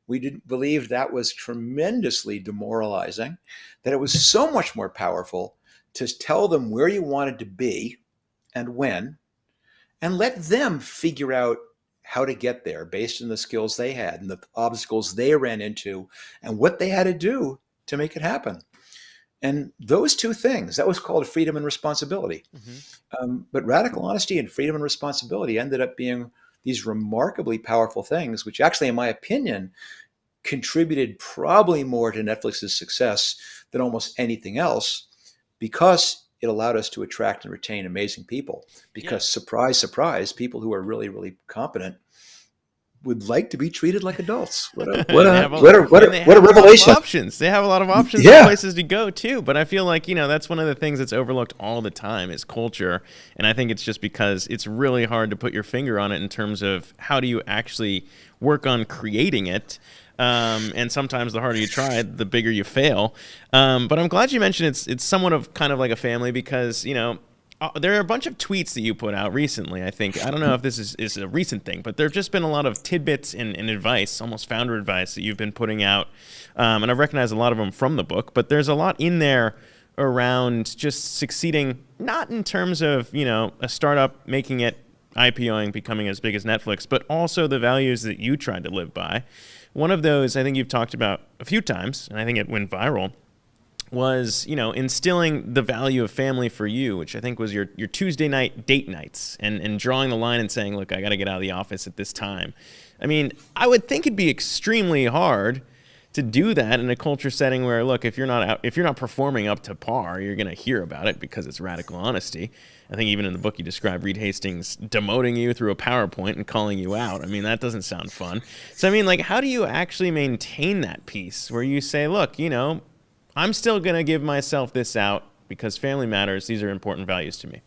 We didn't believe that was tremendously demoralizing, that it was so much more powerful to tell them where you wanted to be and when, and let them figure out how to get there based on the skills they had and the obstacles they ran into and what they had to do to make it happen. And those two things, that was called freedom and responsibility. Mm-hmm. But radical honesty and freedom and responsibility ended up being these remarkably powerful things, which actually, in my opinion, contributed probably more to Netflix's success than almost anything else, because it allowed us to attract and retain amazing people. Because surprise, surprise, people who are really, really competent would like to be treated like adults. What a revelation. Options. They have a lot of options and places to go too. But I feel like, that's one of the things that's overlooked all the time is culture. And I think it's just because it's really hard to put your finger on it in terms of how do you actually work on creating it. And sometimes the harder you try, the bigger you fail. But I'm glad you mentioned it's somewhat of kind of like a family, because, There are a bunch of tweets that you put out recently. I think I don't know if this is a recent thing, but there have just been a lot of tidbits and advice, almost founder advice, that you've been putting out, and I've recognized a lot of them from the book. But there's a lot in there around just succeeding, not in terms of a startup making it IPOing, becoming as big as Netflix, but also the values that you tried to live by. One of those I think you've talked about a few times, and I think it went viral, was instilling the value of family for you, which I think was your Tuesday night date nights, and drawing the line and saying, look, I got to get out of the office at this time. I mean, I would think it'd be extremely hard to do that in a culture setting where, look, if you're not performing up to par, you're going to hear about it because it's radical honesty. I think even in the book you describe Reed Hastings demoting you through a PowerPoint and calling you out. I mean, that doesn't sound fun. So I mean, like, how do you actually maintain that piece where you say, look, I'm still going to give myself this out because family matters. These are important values to me.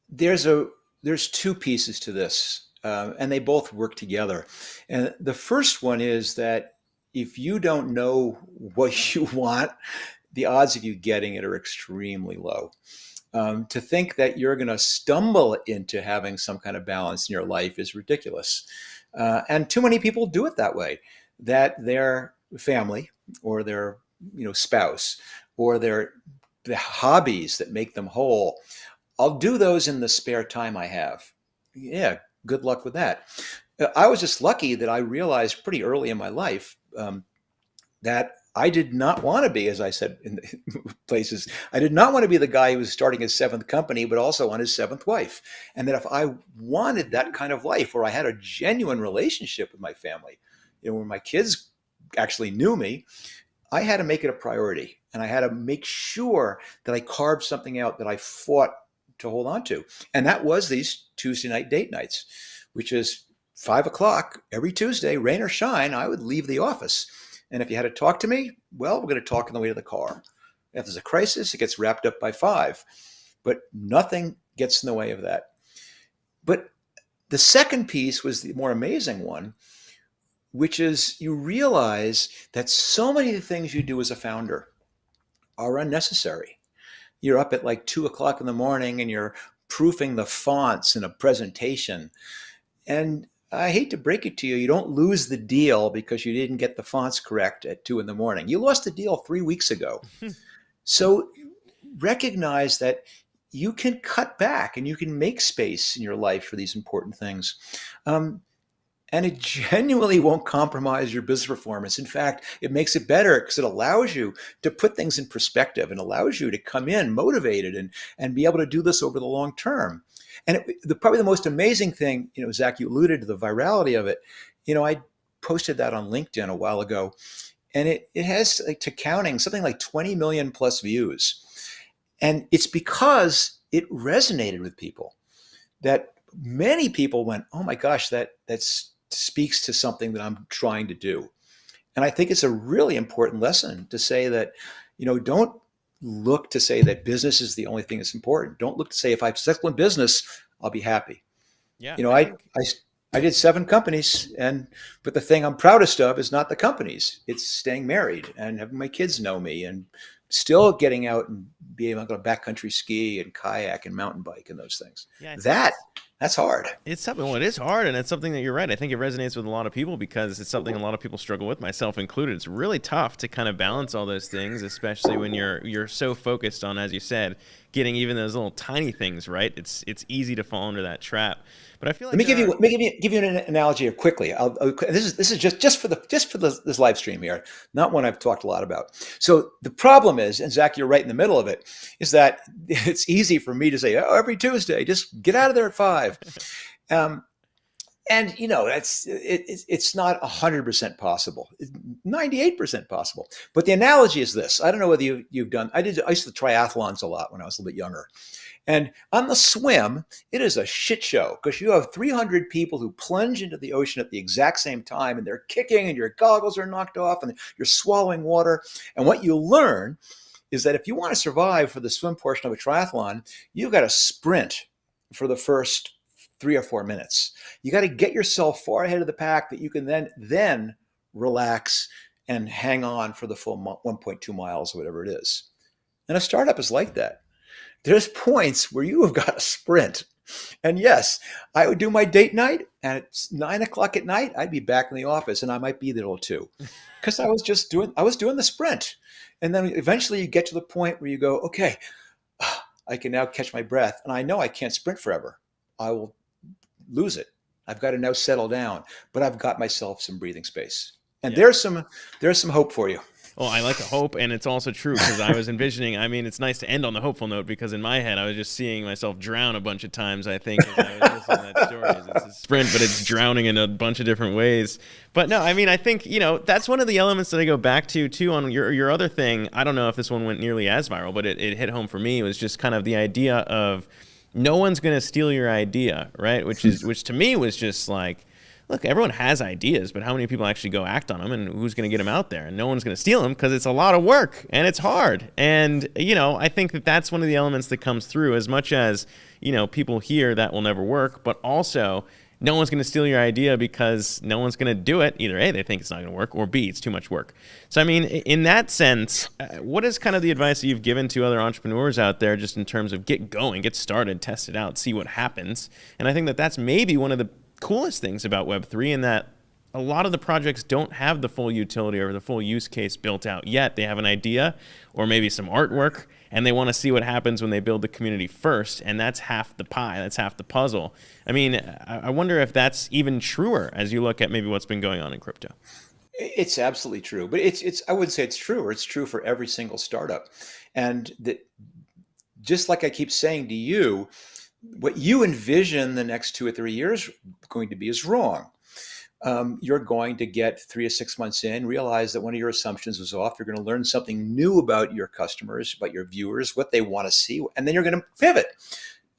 There's two pieces to this, and they both work together. And the first one is that if you don't know what you want, the odds of you getting it are extremely low. To think that you're going to stumble into having some kind of balance in your life is ridiculous. And too many people do it that way, that their family or their spouse or the hobbies that make them whole, I'll do those in the spare time I have. Yeah, good luck with that. I was just lucky that I realized pretty early in my life that I did not want to be, as I said in places, I did not want to be the guy who was starting his seventh company, but also on his seventh wife. And that if I wanted that kind of life where I had a genuine relationship with my family, where my kids actually knew me, I had to make it a priority. And I had to make sure that I carved something out that I fought to hold on to. And that was these Tuesday night date nights, which is 5 o'clock every Tuesday, rain or shine, I would leave the office. And if you had to talk to me, well, we're going to talk on the way to the car. If there's a crisis, it gets wrapped up by 5. But nothing gets in the way of that. But the second piece was the more amazing one, which is you realize that so many of the things you do as a founder are unnecessary. You're up at like 2 o'clock in the morning and you're proofing the fonts in a presentation. And I hate to break it to you, you don't lose the deal because you didn't get the fonts correct at 2 in the morning. You lost the deal 3 weeks ago. So recognize that you can cut back and you can make space in your life for these important things. And it genuinely won't compromise your business performance. In fact, it makes it better because it allows you to put things in perspective and allows you to come in motivated and be able to do this over the long term. And probably the most amazing thing, Zach, you alluded to the virality of it. I posted that on LinkedIn a while ago, and it has, like, to counting, something like 20 million plus views. And it's because it resonated with people, that many people went, oh my gosh, that speaks to something that I'm trying to do. And I think it's a really important lesson to say that, don't look to say that business is the only thing that's important. Don't look to say if I'm successful in business, I'll be happy. Yeah, I did 7 companies, but the thing I'm proudest of is not the companies. It's staying married and having my kids know me and still getting out and being able to backcountry ski and kayak and mountain bike and those things. Yeah, That's hard. It's something. Well, it is hard, and it's something that you're right. I think it resonates with a lot of people because it's something a lot of people struggle with, myself included. It's really tough to kind of balance all those things, especially when you're so focused on, as you said, getting even those little tiny things right. It's easy to fall into that trap. But I feel like Let me give you an analogy quickly. This is just for this live stream here, not one I've talked a lot about. So the problem is, and Zach, you're right in the middle of it, is that it's easy for me to say, oh, every Tuesday, just get out of there at 5. And it's not 100% possible. It's 98% possible. But the analogy is this. I don't know whether you've done. I used to triathlons a lot when I was a little bit younger. And on the swim, it is a shit show because you have 300 people who plunge into the ocean at the exact same time, and they're kicking, and your goggles are knocked off, and you're swallowing water. And what you learn is that if you want to survive for the swim portion of a triathlon, you've got to sprint for the first 3 or 4 minutes. You got to get yourself far ahead of the pack that you can then relax and hang on for the full 1.2 miles or whatever it is. And a startup is like that. There's points where you have got to sprint. And yes, I would do my date night, and it's 9 o'clock at night. I'd be back in the office, and I might be there till 2, because I was doing the sprint. And then eventually you get to the point where you go, okay, I can now catch my breath, and I know I can't sprint forever. I will lose it. I've got to now settle down, but I've got myself some breathing space. And Yeah. there's some hope for you. Well, I like the hope, and it's also true because I was envisioning. I mean, it's nice to end on the hopeful note because in my head, I was just seeing myself drown a bunch of times. I think as I was listening to that story, it's a sprint, but it's drowning in a bunch of different ways. But no, I mean, I think that's one of the elements that I go back to too on your other thing. I don't know if this one went nearly as viral, but it hit home for me. It was just kind of the idea of no one's going to steal your idea, right? Which to me was just like, look, everyone has ideas, but how many people actually go act on them, and who's going to get them out there? And no one's going to steal them because it's a lot of work and it's hard. And, I think that that's one of the elements that comes through as much as, people hear that will never work, but also no one's going to steal your idea because no one's going to do it. Either A, they think it's not going to work, or B, it's too much work. So, I mean, in that sense, what is kind of the advice that you've given to other entrepreneurs out there just in terms of get going, get started, test it out, see what happens? And I think that that's maybe one of the coolest things about Web3 in that a lot of the projects don't have the full utility or the full use case built out yet. They have an idea or maybe some artwork, and they want to see what happens when they build the community first, and that's half the pie, that's half the puzzle. I mean, I wonder if that's even truer as you look at maybe what's been going on in crypto. It's absolutely true, but it's I wouldn't say it's true, or it's true for every single startup. And that, just like I keep saying to you, what you envision the next 2 or 3 years going to be is wrong. You're going to get 3 or 6 months in, realize that one of your assumptions was off. You're going to learn something new about your customers, about your viewers, what they want to see, and then you're going to pivot.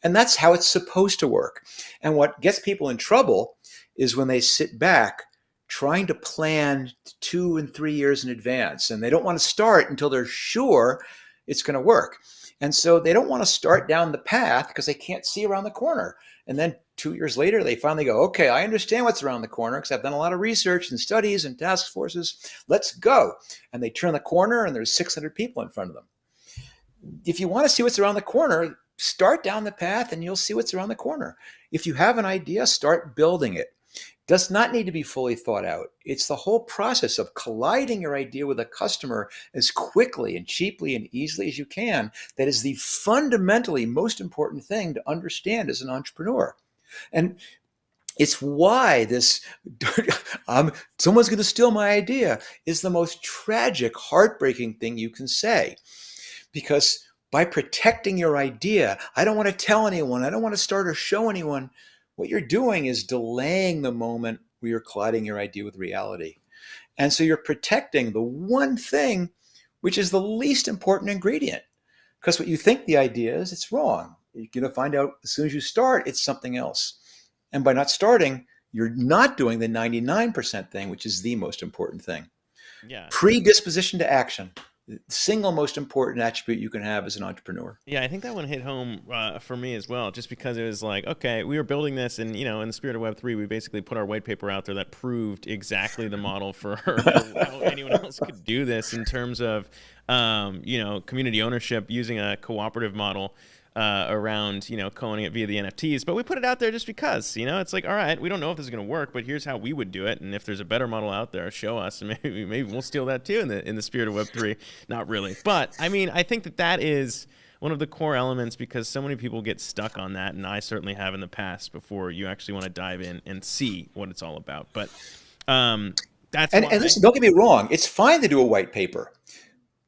And that's how it's supposed to work. And what gets people in trouble is when they sit back trying to plan 2 and 3 years in advance, and they don't want to start until they're sure it's going to work. And so they don't want to start down the path because they can't see around the corner. And then 2 years later, they finally go, okay, I understand what's around the corner because I've done a lot of research and studies and task forces. Let's go. And they turn the corner and there's 600 people in front of them. If you want to see what's around the corner, start down the path and you'll see what's around the corner. If you have an idea, start building it. Does not need to be fully thought out. It's the whole process of colliding your idea with a customer as quickly and cheaply and easily as you can that is the fundamentally most important thing to understand as an entrepreneur. And it's why this someone's going to steal my idea is the most tragic, heartbreaking thing you can say. Because by protecting your idea, I don't want to tell anyone, I don't want to start or show anyone. What you're doing is delaying the moment where you're colliding your idea with reality. And so you're protecting the one thing which is the least important ingredient. Because what you think the idea is, it's wrong. You're going to find out as soon as you start, it's something else. And by not starting, you're not doing the 99% thing, which is the most important thing. Yeah. Predisposition to action. The single most important attribute you can have as an entrepreneur. Yeah, I think that one hit home for me as well, just because it was like, okay, we were building this, and in the spirit of Web3, we basically put our white paper out there that proved exactly the model for how anyone else could do this in terms of, community ownership using a cooperative model around, co-owning it via the NFTs. But we put it out there just because, it's like, all right, we don't know if this is going to work, but here's how we would do it. And if there's a better model out there, show us, and maybe we'll steal that too in the spirit of Web3. Not really. But I mean, I think that is one of the core elements because so many people get stuck on that. And I certainly have in the past before you actually want to dive in and see what it's all about. But that's and listen, don't get me wrong. It's fine to do a white paper.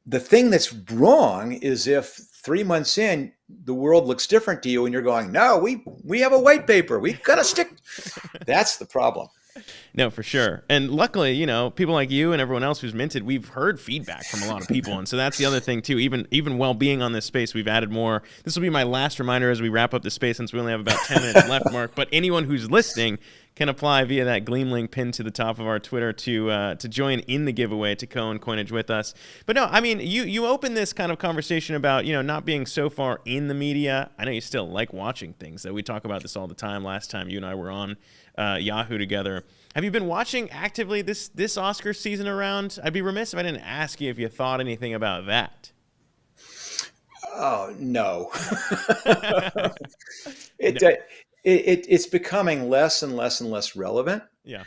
The thing that's wrong is if 3 months in, the world looks different to you and you're going, no, we have a white paper. We've got to stick. That's the problem. No, for sure. And luckily, people like you and everyone else who's minted, we've heard feedback from a lot of people. And so that's the other thing too. Even while being on this space, we've added more. This will be my last reminder as we wrap up the space since we only have about 10 minutes left, Mark. But anyone who's listening can apply via that Gleam link pinned to the top of our Twitter to join in the giveaway to co-own Coinage with us. But no, I mean, you open this kind of conversation about, not being so far in the media. I know you still like watching things. That we talk about this all the time. Last time you and I were on Yahoo together. Have you been watching actively this Oscar season around? I'd be remiss if I didn't ask you if you thought anything about that. Oh no. No. it, it's becoming less and less and less relevant. Yeah.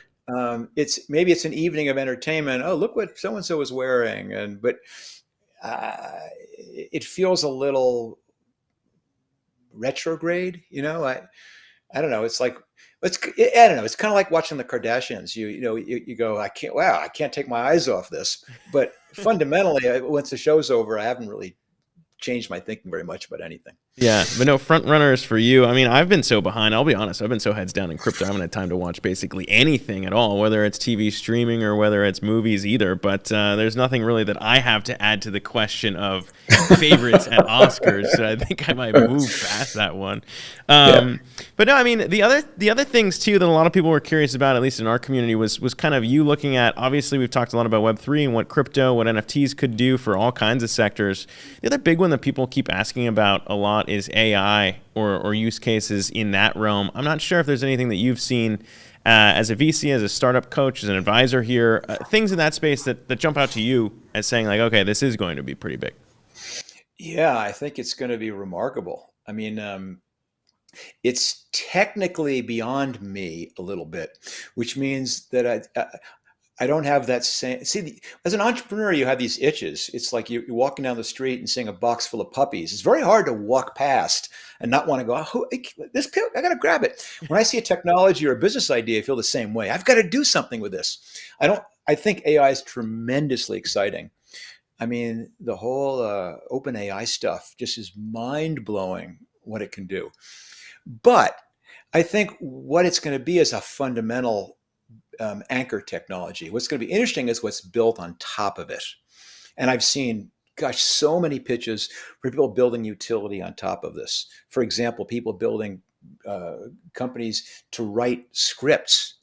It's maybe it's an evening of entertainment. Oh, look what so and so is wearing, and but it feels a little retrograde. I don't know. It's like I don't know. It's kind of like watching the Kardashians. You go, I can't. Wow, I can't take my eyes off this. But fundamentally, once the show's over, I haven't really changed my thinking very much about anything. Yeah, but no front runners for you. I mean, I've been so behind. I'll be honest. I've been so heads down in crypto. I haven't had time to watch basically anything at all, whether it's TV streaming or whether it's movies either. But there's nothing really that I have to add to the question of favorites at Oscars. So I think I might move past that one. Yeah. But no, I mean the other things too that a lot of people were curious about, at least in our community, was kind of you looking at. Obviously, we've talked a lot about Web3 and what crypto, what NFTs could do for all kinds of sectors. The other big one that people keep asking about a lot is AI or use cases in that realm. I'm not sure if there's anything that you've seen as a VC, as a startup coach, as an advisor here, things in that space that jump out to you as saying like, okay, this is going to be pretty big. Yeah, I think it's going to be remarkable. I mean, it's technically beyond me a little bit, which means that I don't have that same. See, as an entrepreneur, you have these itches. It's like you're walking down the street and seeing a box full of puppies. It's very hard to walk past and not want to go, oh, this pill, I got to grab it. When I see a technology or a business idea, I feel the same way. I've got to do something with this. I think AI is tremendously exciting. I mean, the whole open AI stuff just is mind blowing what it can do. But I think what it's going to be is a fundamental anchor technology. What's going to be interesting is what's built on top of it. And I've seen, gosh, so many pitches for people building utility on top of this. For example, people building companies to write scripts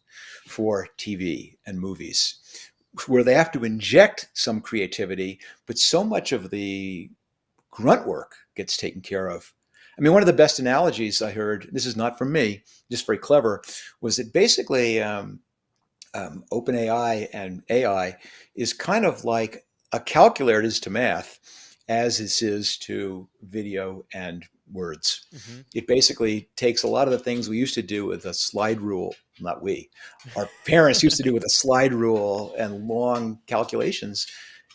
for TV and movies, where they have to inject some creativity, but so much of the grunt work gets taken care of. I mean, one of the best analogies I heard, this is not from me, just very clever, was that basically OpenAI and AI is kind of like a calculator is to math, as it is to video and words. Hmm. It basically takes a lot of the things we used to do with a slide rule, not we, our parents used to do with a slide rule and long calculations,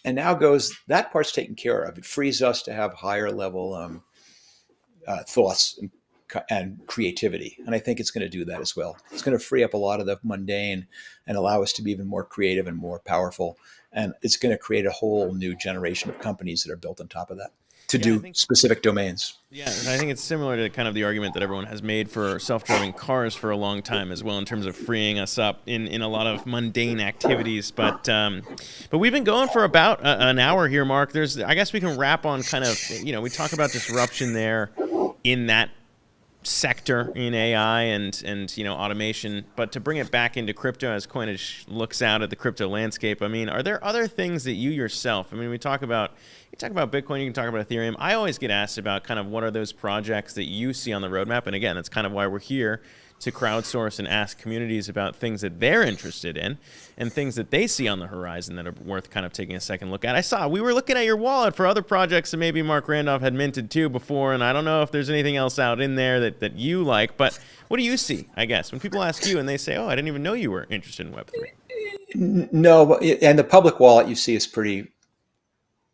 and now goes, that part's taken care of. It frees us to have higher level thoughts and creativity. And I think it's going to do that as well. It's going to free up a lot of the mundane and allow us to be even more creative and more powerful. And it's going to create a whole new generation of companies that are built on top of that to Yeah, I do think. specific domains. Yeah, and I think it's similar to kind of the argument that everyone has made for self-driving cars for a long time as well, in terms of freeing us up in a lot of mundane activities. But we've been going for about an hour here, Mark. I guess we can wrap on kind of, we talk about disruption there in that sector in AI and automation, but to bring it back into crypto as Coinage looks out at the crypto landscape, I mean, are there other things that you yourself, I mean, you talk about Bitcoin, you can talk about Ethereum. I always get asked about kind of what are those projects that you see on the roadmap, and again, that's kind of why we're here, to crowdsource and ask communities about things that they're interested in and things that they see on the horizon that are worth kind of taking a second look at. We were looking at your wallet for other projects that maybe Marc Randolph had minted too before, and I don't know if there's anything else out in there that you like, but what do you see, I guess, when people ask you and they say, oh, I didn't even know you were interested in Web3? No, and the public wallet you see is pretty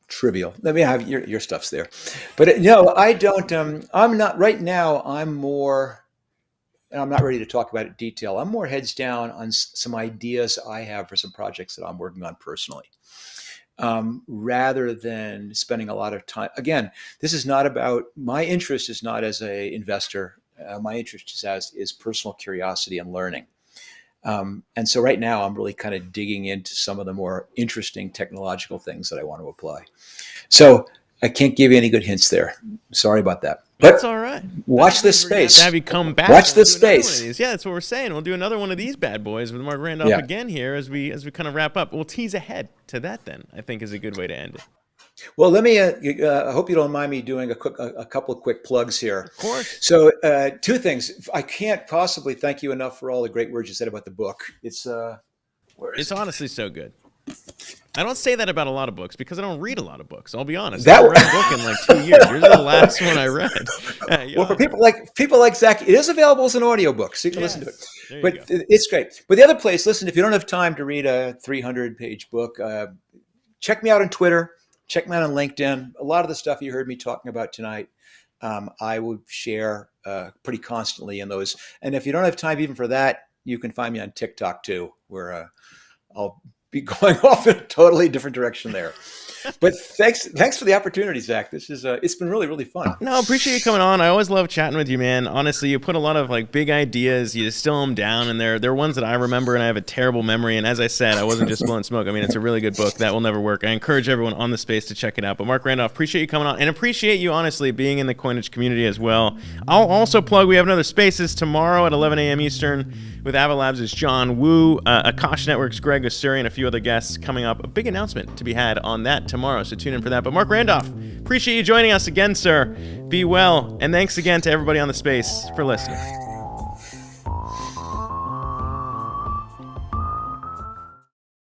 trivial. Let me have your stuff's there. But no, I don't. I'm not right now. I'm not ready to talk about it in detail. I'm more heads down on some ideas I have for some projects that I'm working on personally, rather than spending a lot of time. Again, this is not about my interest. Is not as a investor. My interest is personal curiosity and learning. And so right now I'm really kind of digging into some of the more interesting technological things that I want to apply. So I can't give you any good hints there. Sorry about that. That's But all right. That watch just means this we're gonna have to space. have you come back. Watch And we'll this do another one of space. these. Yeah, that's what we're saying. We'll do another one of these bad boys with Marc Randolph Yeah. again here as we kind of wrap up. We'll tease ahead to that then. I think is a good way to end it. Well, let me. I hope you don't mind me doing a couple of quick plugs here. Of course. So, two things. I can't possibly thank you enough for all the great words you said about the book. Where is It's it? honestly so good. I don't say that about a lot of books because I don't read a lot of books. I'll be honest. I That haven't read a book in like 2 years. Yours is the last one I read. Well, for people like Zach, it is available as an audiobook, so you can listen to it. There you But go. it's great. But the other place, listen, if you don't have time to read a 300-page book, check me out on Twitter. Check me out on LinkedIn. A lot of the stuff you heard me talking about tonight, I would share pretty constantly in those. And if you don't have time even for that, you can find me on TikTok too, where I'll be going off in a totally different direction there. But thanks for the opportunity, Zach. This is it's been really, really fun. No, I appreciate you coming on. I always love chatting with you, man. Honestly, you put a lot of like big ideas, you distill them down, and they're ones that I remember, and I have a terrible memory. And as I said, I wasn't just blowing smoke. I mean, it's a really good book. That will never work. I encourage everyone on the space to check it out. But Marc Randolph, appreciate you coming on, and appreciate you, honestly, being in the Coinage community as well. I'll also plug, we have another Spaces tomorrow at 11 a.m. Eastern with Avalabs' John Woo, Akash Network's Greg Osuri, and a few other guests coming up. A big announcement to be had on that tomorrow, so tune in for that. But Marc Randolph, appreciate you joining us again, sir. Be well, and thanks again to everybody on the space for listening.